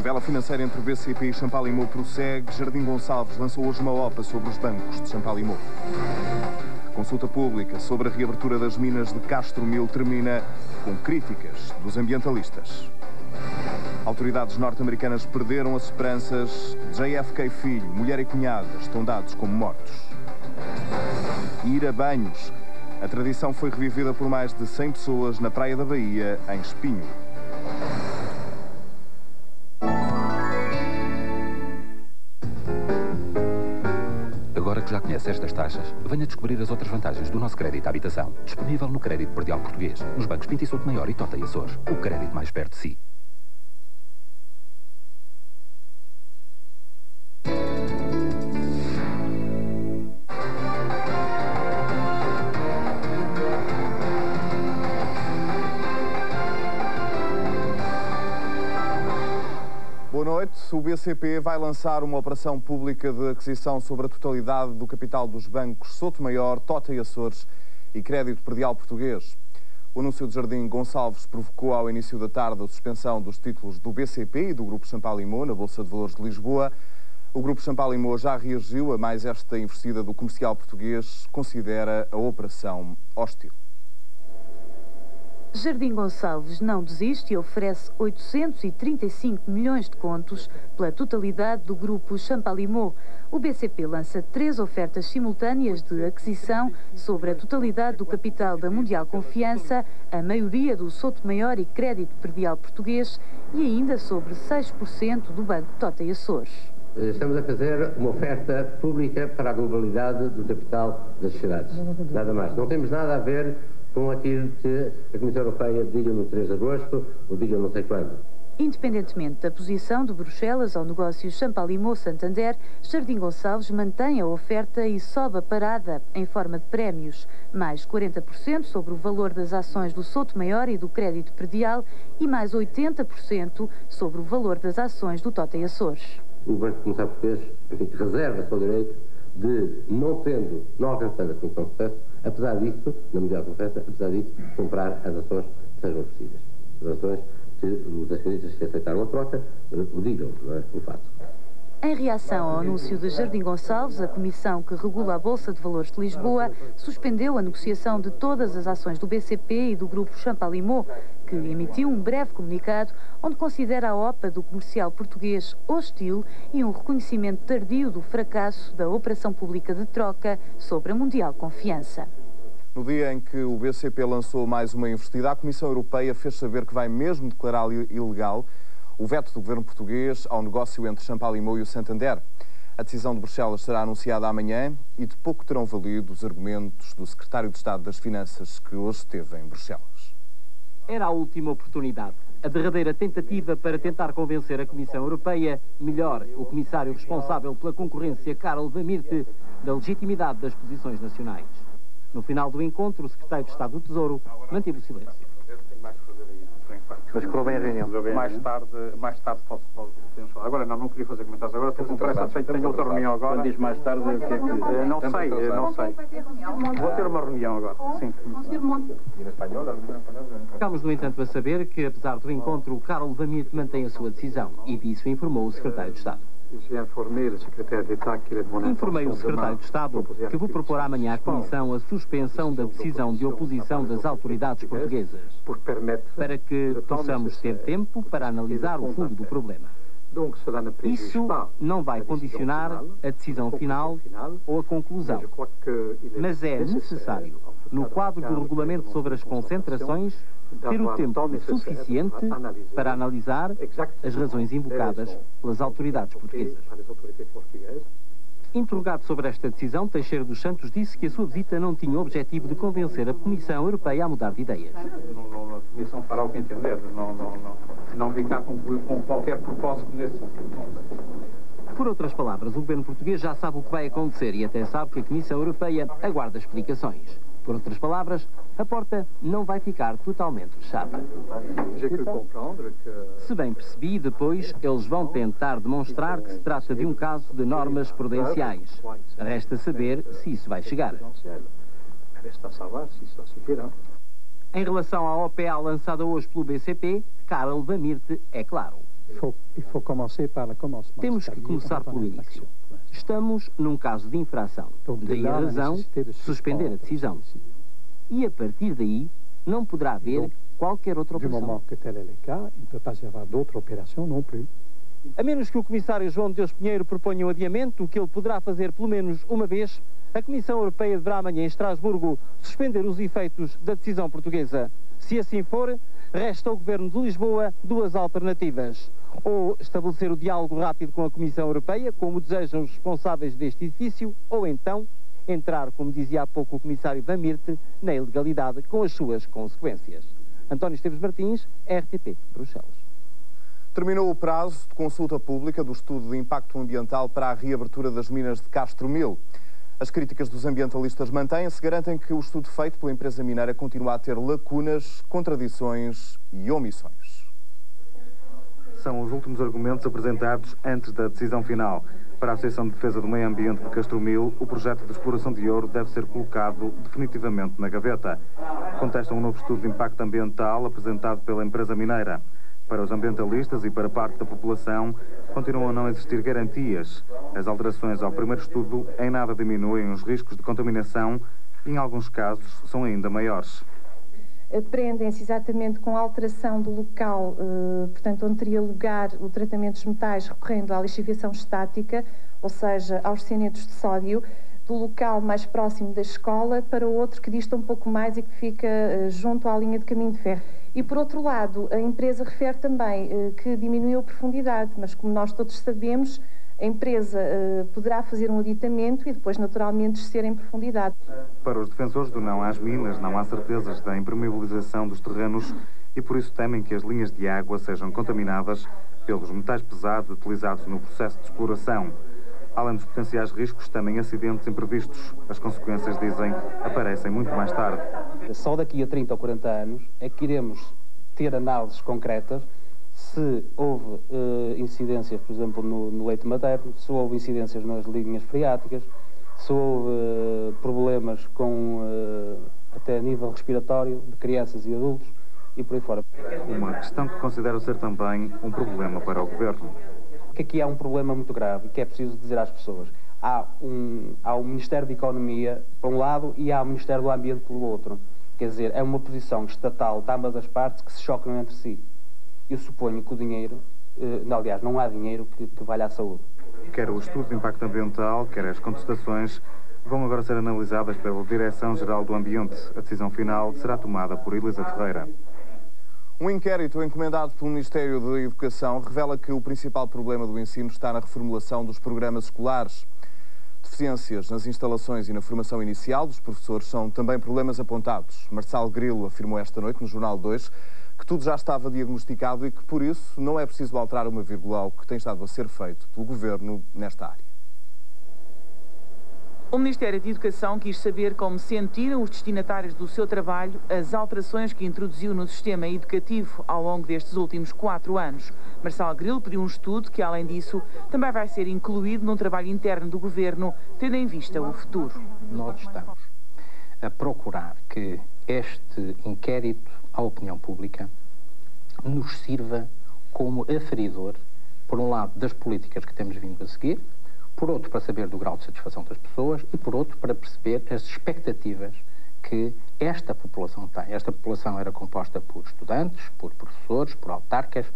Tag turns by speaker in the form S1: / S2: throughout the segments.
S1: Novela financeira entre BCP e Champalimau prossegue. Jardim Gonçalves lançou hoje uma OPA sobre os bancos de Champalimau. Consulta pública sobre a reabertura das minas de Castro Mil termina com críticas dos ambientalistas. Autoridades norte-americanas perderam as esperanças. JFK filho, mulher e cunhada estão dados como mortos. Ir a banhos. A tradição foi revivida por mais de 100 pessoas na Praia da Bahia, em Espinho.
S2: Agora que já conhece estas taxas, venha descobrir as outras vantagens do nosso crédito à habitação. Disponível no Crédito Predial Português, nos bancos Pinto e Souto Maior e Tota e Açores. O crédito mais perto de si.
S1: Boa noite. O BCP vai lançar uma operação pública de aquisição sobre a totalidade do capital dos bancos Souto Maior, Tota e Açores e Crédito Predial Português. O anúncio de Jardim Gonçalves provocou ao início da tarde a suspensão dos títulos do BCP e do Grupo Champalimau na Bolsa de Valores de Lisboa. O Grupo Champalimau já reagiu a mais esta investida do comercial português, considera a operação hostil.
S3: Jardim Gonçalves não desiste e oferece 835 milhões de contos pela totalidade do grupo Champalimau. O BCP lança 3 ofertas simultâneas de aquisição sobre a totalidade do capital da Mundial Confiança, a maioria do Souto Maior e Crédito Predial Português e ainda sobre 6% do Banco Tota e Açores.
S4: Estamos a fazer uma oferta pública para a globalidade do capital das sociedades. Nada mais. Não temos nada a ver com aquilo que a Comissão Europeia diga no 3 de agosto ou diga não sei quando.
S3: Independentemente da posição de Bruxelas ao negócio Champalimau-Santander, Jardim Gonçalves mantém a oferta e sobe a parada em forma de prémios, mais 40% sobre o valor das ações do Souto Maior e do Crédito Predial e mais 80% sobre o valor das ações do Tota e Açores.
S4: O Banco Comercial Português, enfim, reserva-se o direito de, não alcançando a Comissão de Processo, apesar disso, na Mundial Confiança, apesar disso, comprar as ações que sejam oferecidas. As ações que os acionistas que aceitaram a troca o digam, não é? O faço.
S3: Em reação ao anúncio de Jardim Gonçalves, a Comissão que regula a Bolsa de Valores de Lisboa suspendeu a negociação de todas as ações do BCP e do Grupo Champalimau, que emitiu um breve comunicado onde considera a OPA do comercial português hostil e um reconhecimento tardio do fracasso da operação pública de troca sobre a Mundial Confiança.
S1: No dia em que o BCP lançou mais uma investida, a Comissão Europeia fez saber que vai mesmo declarar ilegal o veto do governo português ao negócio entre Champalimau e o Santander. A decisão de Bruxelas será anunciada amanhã e de pouco terão valido os argumentos do secretário de Estado das Finanças, que hoje esteve em Bruxelas.
S5: Era a última oportunidade, a derradeira tentativa para tentar convencer a Comissão Europeia, melhor, o comissário responsável pela concorrência, Karel van Miert, da legitimidade das posições nacionais. No final do encontro, o secretário de Estado do Tesouro manteve o silêncio.
S6: Mas correu bem a reunião. Mais tarde podemos falar. Agora não queria fazer comentários. Agora estou com pressa, tenho outra reunião agora.
S7: Quando diz mais tarde, o que é que...
S6: Não sei. Vou ter uma reunião agora. Sim.
S5: Ficámos, no entanto, a saber que, apesar do encontro, Karel van Miert mantém a sua decisão e disso informou o secretário de Estado. Informei o secretário de Estado que vou propor amanhã à Comissão a suspensão da decisão de oposição das autoridades portuguesas, para que possamos ter tempo para analisar o fundo do problema. Isso não vai condicionar a decisão final ou a conclusão, mas é necessário, no quadro do regulamento sobre as concentrações, ter o tempo suficiente para analisar as razões invocadas pelas autoridades portuguesas. Interrogado sobre esta decisão, Teixeira dos Santos disse que a sua visita não tinha o objetivo de convencer a Comissão Europeia a mudar de ideias.
S6: A Comissão fará o que entender. Não vem cá com qualquer propósito nesse sentido.
S5: Por outras palavras, o governo português já sabe o que vai acontecer e até sabe que a Comissão Europeia aguarda explicações. Por outras palavras, a porta não vai ficar totalmente fechada. Se bem percebi, depois eles vão tentar demonstrar que se trata de um caso de normas prudenciais. Resta saber se isso vai chegar. Em relação à OPA lançada hoje pelo BCP, Karel van Miert é claro. Temos que começar pelo início. Estamos num caso de infração. Daí a razão, suspender a decisão. E a partir daí, não poderá haver qualquer outra operação. A menos que o comissário João de Deus Pinheiro proponha um adiamento, o que ele poderá fazer pelo menos uma vez, a Comissão Europeia deverá amanhã em Estrasburgo suspender os efeitos da decisão portuguesa. Se assim for, resta ao Governo de Lisboa duas alternativas. Ou estabelecer o diálogo rápido com a Comissão Europeia, como desejam os responsáveis deste edifício, ou então entrar, como dizia há pouco o comissário Van Miert, na ilegalidade com as suas consequências. António Esteves Martins, RTP, Bruxelas.
S1: Terminou o prazo de consulta pública do estudo de impacto ambiental para a reabertura das minas de Castro Mil. As críticas dos ambientalistas mantêm-se, garantem que o estudo feito pela empresa mineira continua a ter lacunas, contradições e omissões.
S8: São os últimos argumentos apresentados antes da decisão final. Para a Associação de Defesa do Meio Ambiente de Castro Mil, o projeto de exploração de ouro deve ser colocado definitivamente na gaveta. Contestam um novo estudo de impacto ambiental apresentado pela empresa mineira. Para os ambientalistas e para parte da população, continuam a não existir garantias. As alterações ao primeiro estudo em nada diminuem os riscos de contaminação e, em alguns casos, são ainda maiores.
S9: Prendem-se exatamente com a alteração do local, portanto, onde teria lugar o tratamento dos metais recorrendo à lixiviação estática, ou seja, aos cianetos de sódio, do local mais próximo da escola para o outro que dista um pouco mais e que fica junto à linha de caminho de ferro. E, por outro lado, a empresa refere também que diminuiu a profundidade, mas como nós todos sabemos, a empresa poderá fazer um aditamento e depois, naturalmente, descer em profundidade.
S8: Para os defensores do não às minas, não há certezas da impermeabilização dos terrenos e por isso temem que as linhas de água sejam contaminadas pelos metais pesados utilizados no processo de exploração. Além dos potenciais riscos, temem acidentes imprevistos. As consequências, dizem, aparecem muito mais tarde.
S10: Só daqui a 30 ou 40 anos é que iremos ter análises concretas se houve incidências, por exemplo, no leite materno, se houve incidências nas linhas freáticas, se houve problemas até a nível respiratório de crianças e adultos e por aí fora.
S8: Uma questão que considero ser também um problema para o Governo.
S10: Que aqui há um problema muito grave e que é preciso dizer às pessoas. Há o Ministério da Economia, por um lado, e há o Ministério do Ambiente, pelo outro. Quer dizer, é uma posição estatal de ambas as partes que se chocam entre si. Eu suponho que o dinheiro, aliás, não há dinheiro que valha à saúde.
S8: Quer o estudo de impacto ambiental, quer as contestações, vão agora ser analisadas pela Direção-Geral do Ambiente. A decisão final será tomada por Elisa Ferreira.
S1: Um inquérito encomendado pelo Ministério da Educação revela que o principal problema do ensino está na reformulação dos programas escolares. Deficiências nas instalações e na formação inicial dos professores são também problemas apontados. Marçal Grilo afirmou esta noite no Jornal 2 que tudo já estava diagnosticado e que, por isso, não é preciso alterar uma vírgula ao que tem estado a ser feito pelo Governo nesta área.
S11: O Ministério da Educação quis saber como sentiram os destinatários do seu trabalho as alterações que introduziu no sistema educativo ao longo destes últimos 4 anos. Marçal Grilo pediu um estudo que, além disso, também vai ser incluído num trabalho interno do Governo, tendo em vista o futuro.
S12: Nós estamos a procurar que este inquérito à opinião pública nos sirva como aferidor, por um lado, das políticas que temos vindo a seguir, por outro, para saber do grau de satisfação das pessoas e, por outro, para perceber as expectativas que esta população tem. Esta população era composta por estudantes, por professores, por autarcas,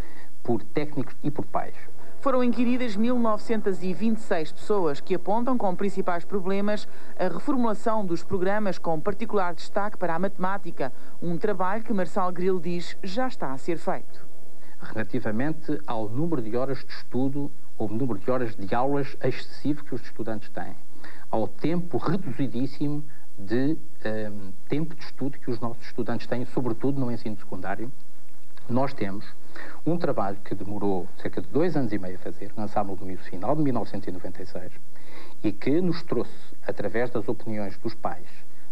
S12: por técnicos e por pais.
S11: Foram inquiridas 1.926 pessoas que apontam como principais problemas a reformulação dos programas com particular destaque para a matemática, um trabalho que Marçal Grilo diz já está a ser feito.
S12: Relativamente ao número de horas de estudo ou número de horas de aulas excessivo que os estudantes têm, ao tempo reduzidíssimo de tempo de estudo que os nossos estudantes têm, sobretudo no ensino secundário, nós temos um trabalho que demorou cerca de 2 anos e meio a fazer, lançámos no final de 1996, e que nos trouxe, através das opiniões dos pais,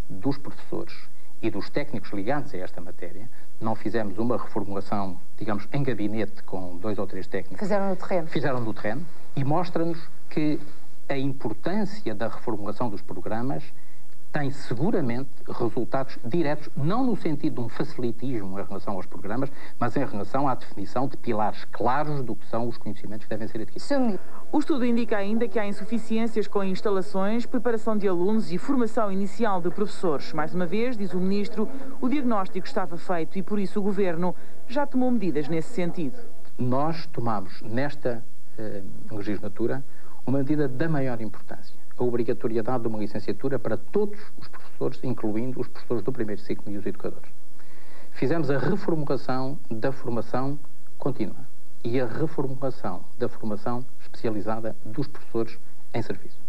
S12: dos professores e dos técnicos ligados a esta matéria. Não fizemos uma reformulação, digamos, em gabinete com 2 ou 3 técnicos.
S9: Fizeram no terreno.
S12: Fizeram no terreno e mostra-nos que a importância da reformulação dos programas tem seguramente resultados diretos, não no sentido de um facilitismo em relação aos programas, mas em relação à definição de pilares claros do que são os conhecimentos que devem ser adquiridos.
S11: O estudo indica ainda que há insuficiências com instalações, preparação de alunos e formação inicial de professores. Mais uma vez, diz o Ministro, o diagnóstico estava feito e, por isso, o Governo já tomou medidas nesse sentido.
S12: Nós tomamos, nesta legislatura, uma medida da maior importância. A obrigatoriedade de uma licenciatura para todos os professores, incluindo os professores do primeiro ciclo e os educadores. Fizemos a reformulação da formação contínua e a reformulação da formação especializada dos professores em serviço.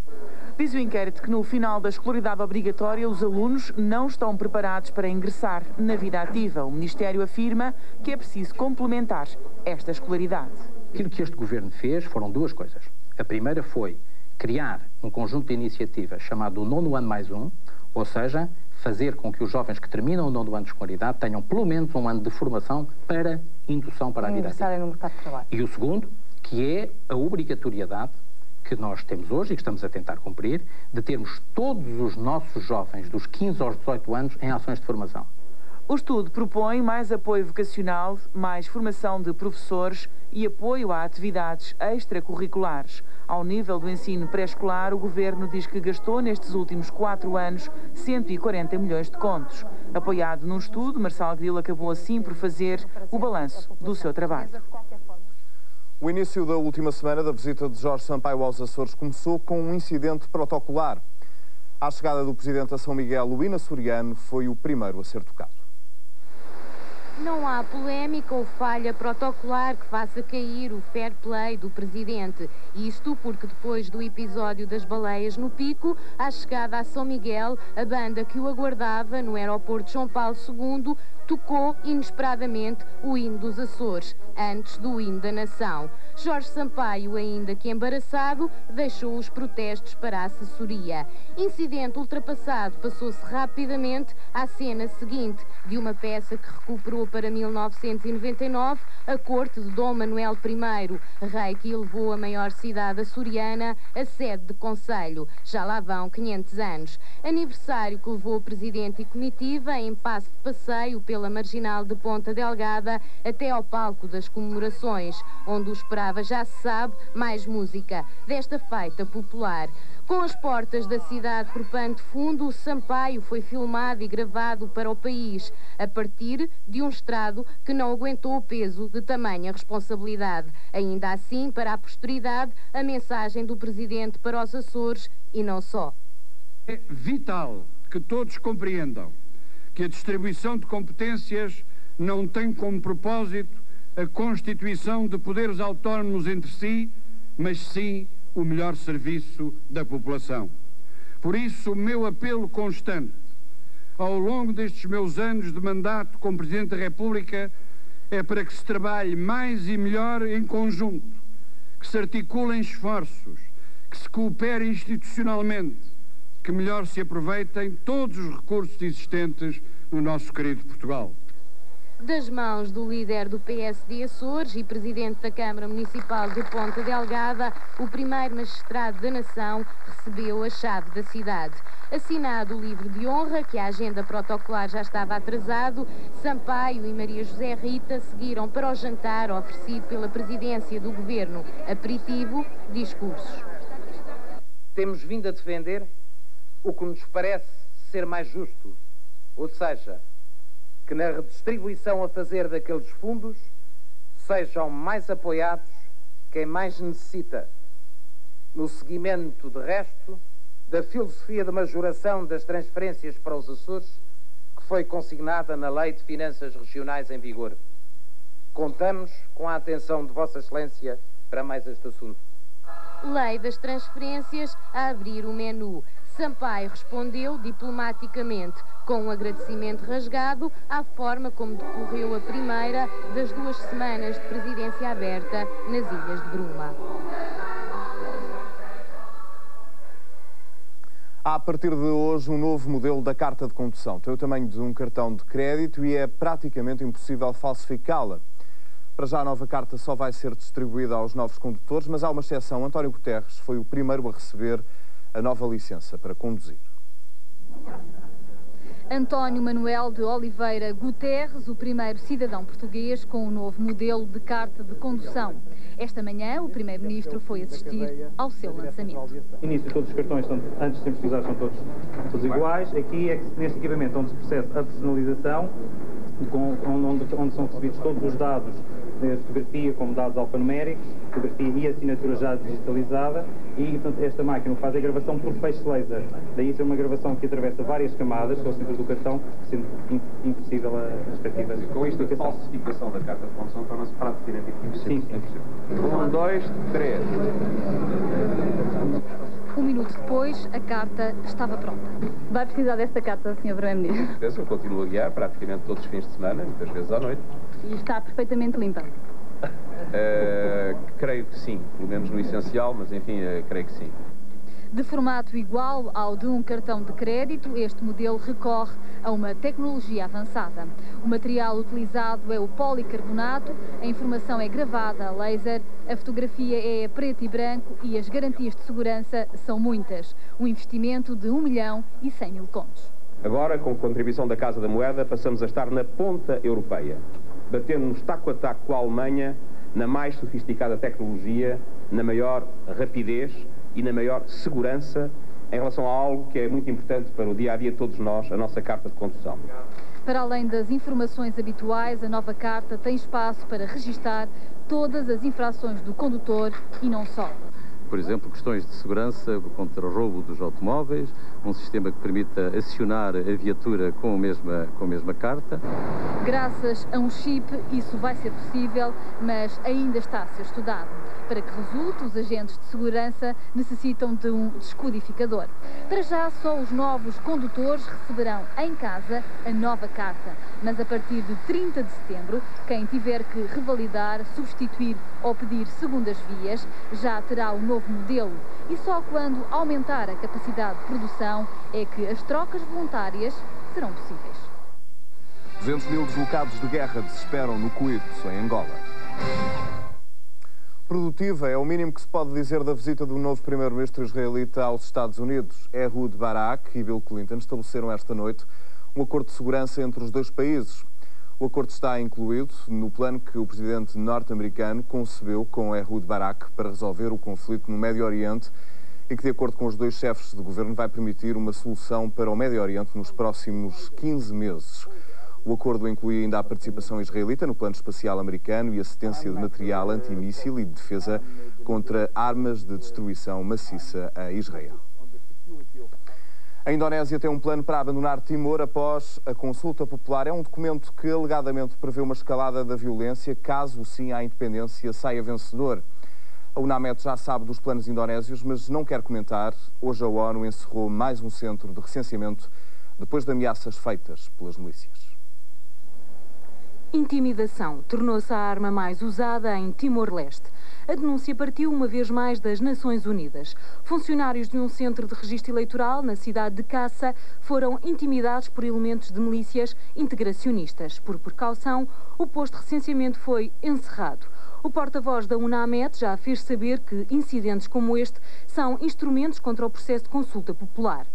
S11: Diz o inquérito que no final da escolaridade obrigatória os alunos não estão preparados para ingressar na vida ativa. O Ministério afirma que é preciso complementar esta escolaridade.
S12: Aquilo que este Governo fez foram duas coisas. A primeira foi criar um conjunto de iniciativas chamado o 9º ano mais um, ou seja, fazer com que os jovens que terminam o 9º ano de escolaridade tenham pelo menos um ano de formação para indução para a vida ativa.
S9: No mercado de trabalho.
S12: E o segundo, que é a obrigatoriedade que nós temos hoje e que estamos a tentar cumprir, de termos todos os nossos jovens dos 15 aos 18 anos em ações de formação.
S11: O estudo propõe mais apoio vocacional, mais formação de professores e apoio a atividades extracurriculares. Ao nível do ensino pré-escolar, o Governo diz que gastou nestes últimos 4 anos 140 milhões de contos. Apoiado num estudo, Marçal Grilo acabou assim por fazer o balanço do seu trabalho.
S1: O início da última semana da visita de Jorge Sampaio aos Açores começou com um incidente protocolar. À chegada do Presidente a São Miguel, o hino açoriano foi o primeiro a ser tocado.
S13: Não há polémica ou falha protocolar que faça cair o fair play do Presidente. Isto porque depois do episódio das baleias no Pico, à chegada a São Miguel, a banda que o aguardava no aeroporto João Paulo II tocou inesperadamente o hino dos Açores, antes do hino da nação. Jorge Sampaio, ainda que embaraçado, deixou os protestos para a assessoria. Incidente ultrapassado, passou-se rapidamente à cena seguinte de uma peça que recuperou para 1999 a corte de Dom Manuel I, rei que elevou a maior cidade açoriana a sede de conselho. Já lá vão 500 anos. Aniversário que levou o Presidente e comitiva em passo de passeio pela marginal de Ponta Delgada até ao palco das comemorações, onde o esperava, já se sabe, mais música, desta feita popular. Com as portas da cidade por pano de fundo, o Sampaio foi filmado e gravado para o país, a partir de um estrado que não aguentou o peso de tamanha responsabilidade. Ainda assim, para a posteridade, a mensagem do Presidente para os Açores e não só.
S14: É vital que todos compreendam que a distribuição de competências não tem como propósito a constituição de poderes autónomos entre si, mas sim o melhor serviço da população. Por isso, o meu apelo constante, ao longo destes meus anos de mandato como Presidente da República, é para que se trabalhe mais e melhor em conjunto, que se articulem esforços, que se coopere institucionalmente, que melhor se aproveitem todos os recursos existentes no nosso querido Portugal.
S13: Das mãos do líder do PSD Açores e presidente da Câmara Municipal de Ponta Delgada, o primeiro magistrado da nação recebeu a chave da cidade. Assinado o livro de honra, que a agenda protocolar já estava atrasado, Sampaio e Maria José Rita seguiram para o jantar oferecido pela presidência do governo. Aperitivo, discursos.
S15: Temos vindo a defender o que nos parece ser mais justo, ou seja, que na redistribuição a fazer daqueles fundos sejam mais apoiados quem mais necessita, no seguimento, de resto, da filosofia de majoração das transferências para os Açores, que foi consignada na Lei de Finanças Regionais em vigor. Contamos com a atenção de Vossa Excelência para mais este assunto.
S13: Lei das transferências a abrir o menu. Sampaio respondeu diplomaticamente, com um agradecimento rasgado à forma como decorreu a primeira das 2 semanas de presidência aberta nas Ilhas de Bruma.
S1: Há a partir de hoje um novo modelo da carta de condução. Tem o tamanho de um cartão de crédito e é praticamente impossível falsificá-la. Para já a nova carta só vai ser distribuída aos novos condutores, mas há uma exceção. António Guterres foi o primeiro a receber a nova licença para conduzir.
S16: António Manuel de Oliveira Guterres, o primeiro cidadão português com o novo modelo de carta de condução. Esta manhã, o primeiro-ministro foi assistir ao seu lançamento.
S6: Início, todos os cartões, antes de sermos utilizados, são todos iguais. Aqui é que neste equipamento onde se processa a personalização, onde são recebidos todos os dados de fotografia como dados alfanuméricos, fotografia e assinatura já digitalizada, e portanto, esta máquina faz a gravação por feixe laser. Daí ser uma gravação que atravessa várias camadas, que é o centro do cartão, sendo impossível a respectiva.
S2: Com isto, a falsificação da carta de condução torna-se praticamente impossível.
S6: Sim.
S2: 1, 2, 3.
S16: Um minuto depois, a carta estava pronta. Vai precisar desta carta, Sr. Primeiro-Ministro?
S2: Eu continuo a guiar praticamente todos os fins de semana, muitas vezes à noite.
S16: E está perfeitamente limpa?
S2: Creio que sim, pelo menos no essencial, mas enfim, creio que sim.
S16: De formato igual ao de um cartão de crédito, este modelo recorre a uma tecnologia avançada. O material utilizado é o policarbonato, a informação é gravada a laser, a fotografia é a preto e branco e as garantias de segurança são muitas. Um investimento de 1.100.000 contos.
S2: Agora, com a contribuição da Casa da Moeda, passamos a estar na ponta europeia, batendo-nos taco a taco com a Alemanha, na mais sofisticada tecnologia, na maior rapidez e na maior segurança em relação a algo que é muito importante para o dia-a-dia de todos nós, a nossa carta de condução.
S16: Para além das informações habituais, a nova carta tem espaço para registar todas as infrações do condutor e não só.
S17: Por exemplo, questões de segurança contra roubo dos automóveis, um sistema que permita acionar a viatura com a mesma carta.
S16: Graças a um chip, isso vai ser possível, mas ainda está a ser estudado. Para que resulte, os agentes de segurança necessitam de um descodificador. Para já, só os novos condutores receberão em casa a nova carta. Mas a partir de 30 de setembro, quem tiver que revalidar, substituir ou pedir segundas vias, já terá o novo modelo. E só quando aumentar a capacidade de produção é que as trocas voluntárias serão possíveis.
S1: 200.000 deslocados de guerra desesperam no Kuwait, em Angola. Produtiva é o mínimo que se pode dizer da visita do novo primeiro-ministro israelita aos Estados Unidos. Ehud Barak e Bill Clinton estabeleceram esta noite um acordo de segurança entre os dois países. O acordo está incluído no plano que o presidente norte-americano concebeu com Ehud Barak para resolver o conflito no Médio Oriente e que, de acordo com os dois chefes de governo, vai permitir uma solução para o Médio Oriente nos próximos 15 meses. O acordo inclui ainda a participação israelita no plano espacial americano e assistência de material antimíssil e de defesa contra armas de destruição maciça a Israel. A Indonésia tem um plano para abandonar Timor após a consulta popular. É um documento que alegadamente prevê uma escalada da violência caso o sim à independência saia vencedor. A UNAMED já sabe dos planos indonésios, mas não quer comentar. Hoje a ONU encerrou mais um centro de recenseamento depois de ameaças feitas pelas milícias.
S3: Intimidação tornou-se a arma mais usada em Timor-Leste. A denúncia partiu uma vez mais das Nações Unidas. Funcionários de um centro de registro eleitoral na cidade de Cassa foram intimidados por elementos de milícias integracionistas. Por precaução, o posto de recenseamento foi encerrado. O porta-voz da UNAMED já fez saber que incidentes como este são instrumentos contra o processo de consulta popular.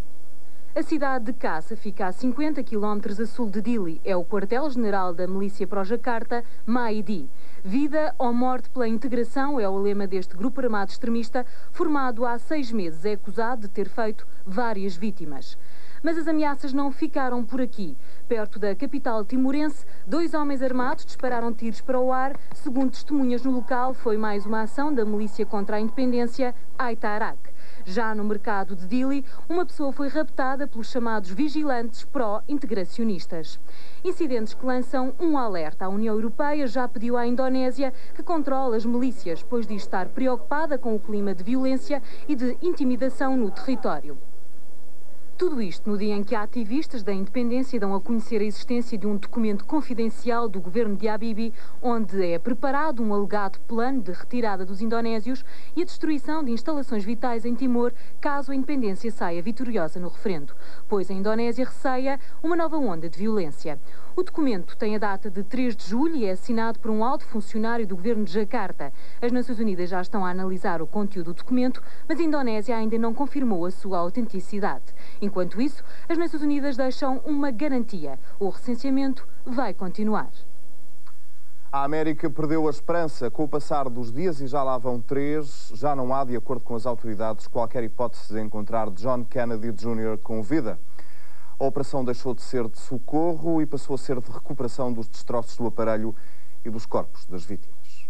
S3: A cidade de Cassa fica a 50 km a sul de Dili. É o quartel-general da milícia pró-Jacarta, Maidi. Vida ou morte pela integração é o lema deste grupo armado extremista, formado há 6 meses. É acusado de ter feito várias vítimas. Mas as ameaças não ficaram por aqui. Perto da capital timorense, 2 homens armados dispararam tiros para o ar. Segundo testemunhas no local, foi mais uma ação da milícia contra a independência, Aitarak. Já no mercado de Dili, uma pessoa foi raptada pelos chamados vigilantes pró-integracionistas. Incidentes que lançam um alerta. A União Europeia já pediu à Indonésia que controle as milícias, pois diz estar preocupada com o clima de violência e de intimidação no território. Tudo isto no dia em que ativistas da independência dão a conhecer a existência de um documento confidencial do governo de Habibie, onde é preparado um alegado plano de retirada dos indonésios e a destruição de instalações vitais em Timor, caso a independência saia vitoriosa no referendo, pois a Indonésia receia uma nova onda de violência.
S18: O documento tem a data de 3 de julho e é assinado por um alto funcionário do governo de Jacarta. As Nações Unidas já estão a analisar o conteúdo do documento, mas a Indonésia ainda não confirmou a sua autenticidade. Enquanto isso, as Nações Unidas deixam uma garantia: o recenseamento vai continuar.
S1: A América perdeu a esperança. Com o passar dos dias, e já lá vão 3, já não há, de acordo com as autoridades, qualquer hipótese de encontrar John Kennedy Jr. com vida. A operação deixou de ser de socorro e passou a ser de recuperação dos destroços do aparelho e dos corpos das vítimas.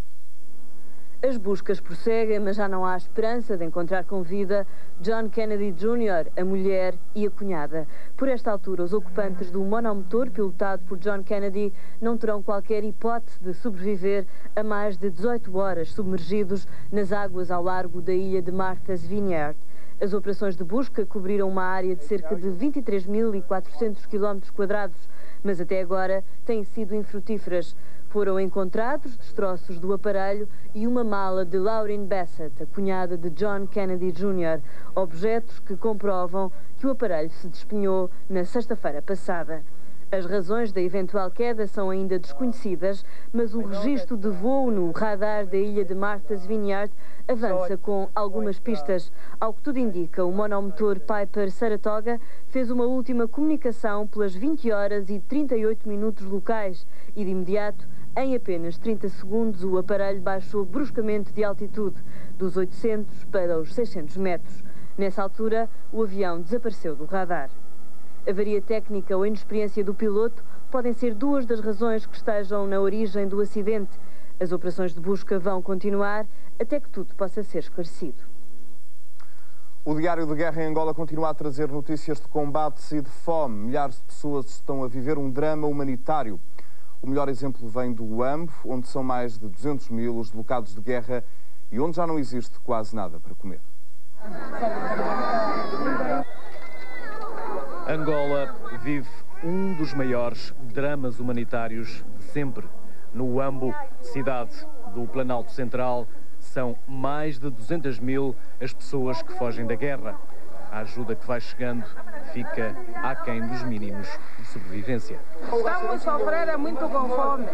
S19: As buscas prosseguem, mas já não há esperança de encontrar com vida John Kennedy Jr., a mulher e a cunhada. Por esta altura, os ocupantes do monomotor pilotado por John Kennedy não terão qualquer hipótese de sobreviver a mais de 18 horas submergidos nas águas ao largo da ilha de Martha's Vineyard. As operações de busca cobriram uma área de cerca de 23.400 km², mas até agora têm sido infrutíferas. Foram encontrados destroços do aparelho e uma mala de Lauren Bassett, a cunhada de John Kennedy Jr., objetos que comprovam que o aparelho se despenhou na sexta-feira passada. As razões da eventual queda são ainda desconhecidas, mas o registro de voo no radar da ilha de Martha's Vineyard avança com algumas pistas. Ao que tudo indica, o monomotor Piper Saratoga fez uma última comunicação pelas 20 horas e 38 minutos locais e, de imediato, em apenas 30 segundos, o aparelho baixou bruscamente de altitude, dos 800 para os 600 metros. Nessa altura, o avião desapareceu do radar. Avaria técnica ou inexperiência do piloto podem ser duas das razões que estejam na origem do acidente. As operações de busca vão continuar até que tudo possa ser esclarecido.
S1: O Diário de Guerra em Angola continua a trazer notícias de combates e de fome. Milhares de pessoas estão a viver um drama humanitário. O melhor exemplo vem do Uambo, onde são mais de 200 mil os deslocados de guerra e onde já não existe quase nada para comer.
S20: Angola vive um dos maiores dramas humanitários de sempre. No Uambo, cidade do Planalto Central, são mais de 200 mil as pessoas que fogem da guerra. A ajuda que vai chegando fica aquém dos mínimos de sobrevivência.
S21: Estamos a sofrer muito com fome.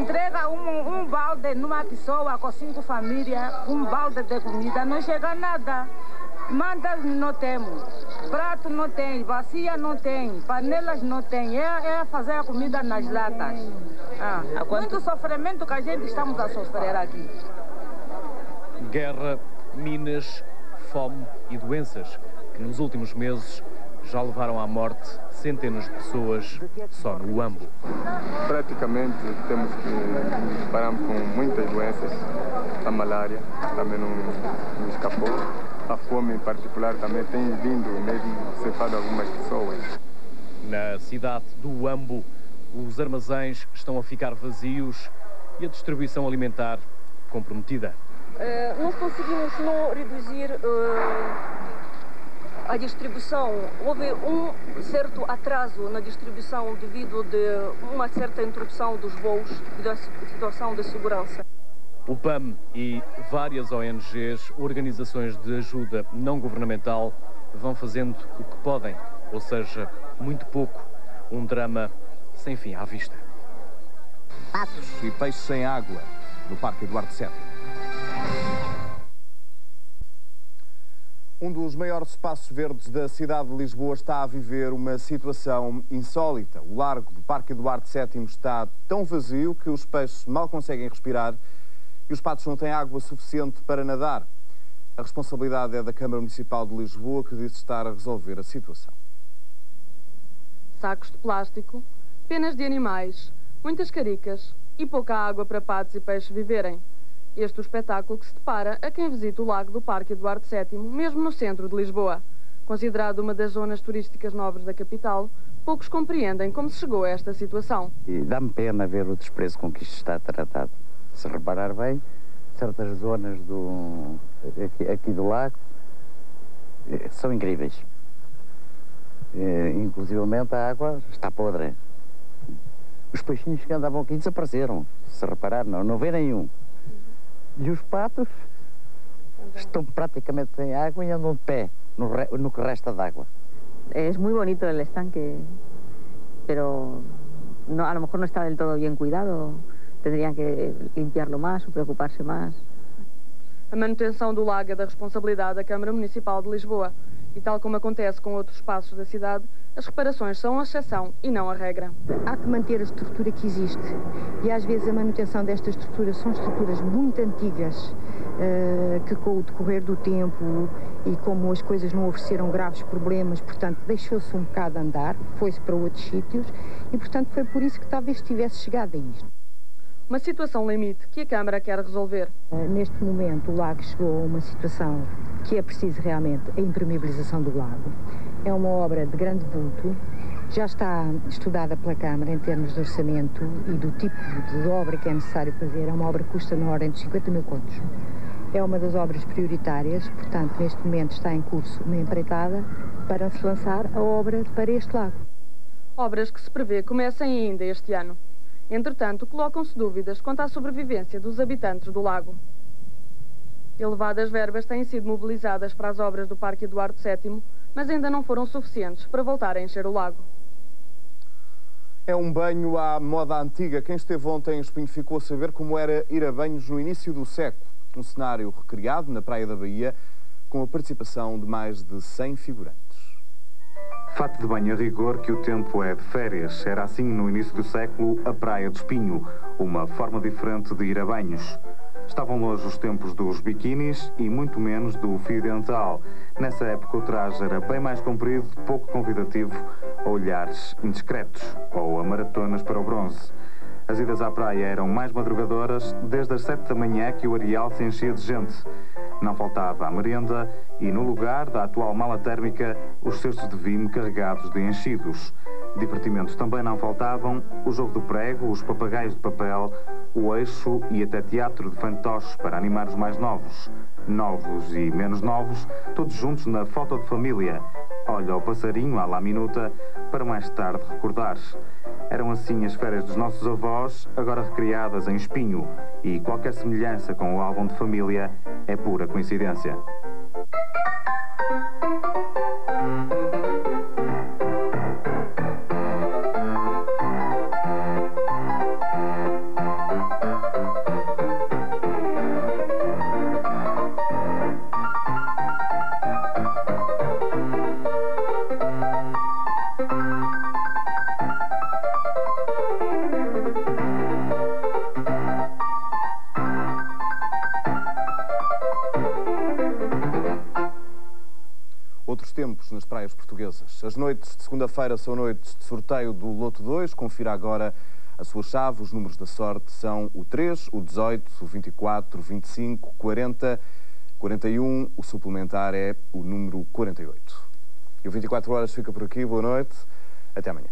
S21: Entrega um balde numa pessoa com 5 famílias, um balde de comida, não chega nada. Mantas não temos, prato não tem, bacia não tem, panelas não tem, é fazer a comida nas latas. Muito sofrimento que a gente estamos a sofrer aqui.
S20: Guerra, minas, fome e doenças que nos últimos meses já levaram à morte centenas de pessoas só no Uambo.
S22: Praticamente temos que nos deparamos com muitas doenças. A malária também não escapou. A fome em particular também tem vindo mesmo ceifado algumas pessoas.
S20: Na cidade do Uambo, os armazéns estão a ficar vazios e a distribuição alimentar comprometida.
S23: Nós conseguimos não reduzir a distribuição. Houve um certo atraso na distribuição devido a uma certa interrupção dos voos devido à situação de segurança.
S20: O PAM e várias ONGs, organizações de ajuda não governamental, vão fazendo o que podem, ou seja, muito pouco. Um drama sem fim à vista.
S1: Patos e peixes sem água no Parque Eduardo VII. Um dos maiores espaços verdes da cidade de Lisboa está a viver uma situação insólita. O largo do Parque Eduardo VII está tão vazio que os peixes mal conseguem respirar e os patos não têm água suficiente para nadar. A responsabilidade é da Câmara Municipal de Lisboa, que disse estar a resolver a situação.
S24: Sacos de plástico, penas de animais, muitas caricas e pouca água para patos e peixes viverem. Este é o espetáculo que se depara a quem visita o lago do Parque Eduardo VII, mesmo no centro de Lisboa. Considerado uma das zonas turísticas nobres da capital, poucos compreendem como se chegou a esta situação.
S25: E dá-me pena ver o desprezo com que isto está tratado. Se reparar bem, certas zonas aqui do lago são incríveis. Inclusivamente a água está podre. Os peixinhos que andavam aqui desapareceram. Se reparar, não vê nenhum. E os patos estão praticamente sem água e andam de pé no que resta de água.
S19: Es muy bonito el estanque, pero no, a lo mejor no está del todo bien cuidado, tendrían que limpiarlo más o preocuparse más.
S24: A manutenção do lago é da responsabilidade da Câmara Municipal de Lisboa e, tal como acontece com outros espaços da cidade, as reparações são a exceção e não a regra.
S4: Há que manter a estrutura que existe e às vezes a manutenção destas estruturas são estruturas muito antigas que com o decorrer do tempo e como as coisas não ofereceram graves problemas, portanto deixou-se um bocado andar, foi-se para outros sítios e portanto foi por isso que talvez tivesse chegado a isto.
S24: Uma situação limite que a Câmara quer resolver.
S4: Neste momento o lago chegou a uma situação que é preciso realmente a impermeabilização do lago. É uma obra de grande vulto, já está estudada pela Câmara em termos de orçamento e do tipo de obra que é necessário fazer. É uma obra que custa na ordem de 50 mil contos. É uma das obras prioritárias, portanto neste momento está em curso uma empreitada para se lançar a obra para este lago.
S24: Obras que se prevê comecem ainda este ano. Entretanto, colocam-se dúvidas quanto à sobrevivência dos habitantes do lago. Elevadas verbas têm sido mobilizadas para as obras do Parque Eduardo VII, mas ainda não foram suficientes para voltar a encher o lago.
S1: É um banho à moda antiga. Quem esteve ontem em Espinho ficou a saber como era ir a banhos no início do século. Um cenário recriado na Praia da Bahia, com a participação de mais de 100 figurantes.
S5: Fato de banho a rigor que o tempo é de férias. Era assim no início do século a Praia de Espinho, uma forma diferente de ir a banhos. Estavam longe os tempos dos biquinis e muito menos do fio dental. Nessa época o traje era bem mais comprido, pouco convidativo, a olhares indiscretos ou a maratonas para o bronze. As idas à praia eram mais madrugadoras, desde as 7 da manhã que o areal se enchia de gente. Não faltava a merenda e, no lugar da atual mala térmica, os cestos de vinho carregados de enchidos. Divertimentos também não faltavam, o jogo do prego, os papagaios de papel, o eixo e até teatro de fantoches para animar os mais novos. Novos e menos novos, todos juntos na foto de família. Olha o passarinho à la minuta, para mais tarde recordar. Eram assim as férias dos nossos avós, agora recriadas em Espinho, e qualquer semelhança com o álbum de família é pura coincidência.
S1: Outros tempos nas praias portuguesas. As noites de segunda-feira são noites de sorteio do Loto 2. Confira agora a sua chave. Os números da sorte são o 3, o 18, o 24, o 25, 40, 41. O suplementar é o número 48. E o 24 horas fica por aqui. Boa noite. Até amanhã.